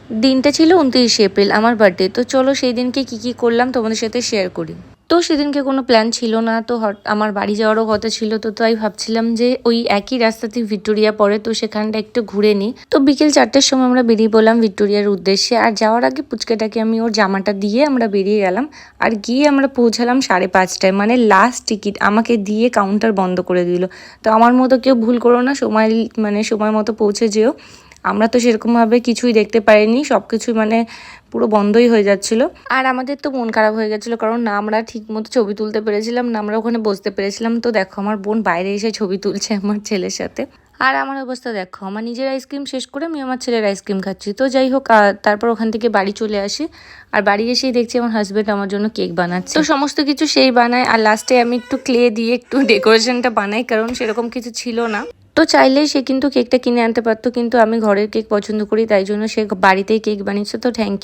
দিনটা ছিল 29 এপ্রিল, আমার বার্থডে। তো চলো সেই দিনকে কি করলাম তোমাদের সাথে শেয়ার করি। তো সেদিনকে কোনো প্ল্যান ছিল না, তো আমার বাড়ি যাওয়ারও কথা ছিল, তো তাই ভাবছিলাম যে ওই একই রাস্তাতে ভিক্টোরিয়া পড়ে, তো সেখানটা একটু ঘুরে নিই। তো বিকেল 4টের সময় আমরা বেরিয়ে পড়লাম ভিক্টোরিয়ার উদ্দেশ্যে। আর যাওয়ার আগে পুচকেটাকে আমি ওর জামাটা দিয়ে আমরা বেরিয়ে গেলাম। আর গিয়ে আমরা পৌঁছালাম 5:30টায়, মানে লাস্ট টিকিট আমাকে দিয়ে কাউন্টার বন্ধ করে দিল। তো আমার মতো কেউ ভুল করো না, সময় মতো পৌঁছে যেও। আমরা তো সেরকমভাবে কিছুই দেখতে পাইনি, সব কিছুই মানে পুরো বন্ধই হয়ে যাচ্ছিল। আর আমাদের তো মন খারাপ হয়ে গেছিলো, কারণ না আমরা ঠিক মতো ছবি তুলতে পেরেছিলাম, না আমরা ওখানে বসতে পেরেছিলাম। তো দেখো আমার বোন বাইরে এসে ছবি তুলছে আমার ছেলের সাথে। আর আমার অবস্থা দেখো, আমার নিজের আইসক্রিম শেষ করে আমি আমার ছেলের আইসক্রিম খাচ্ছি। তো যাই হোক, তারপর ওখান থেকে বাড়ি চলে আসি। আর বাড়ি এসেই দেখছি আমার হাজবেন্ড আমার জন্য কেক বানাচ্ছে। তো সমস্ত কিছু সেই বানায়, আর লাস্টে আমি একটু ক্লে দিয়ে একটু ডেকোরেশনটা বানাই, কারণ সেরকম কিছু ছিল না। তো চাইলেই সে কিন্তু কেকটা কিনে আনতে পারতো, কিন্তু আমি ঘরের কেক পছন্দ করি, তাই জন্য সে বাড়িতেই কেক বানিয়েছে। তো থ্যাংক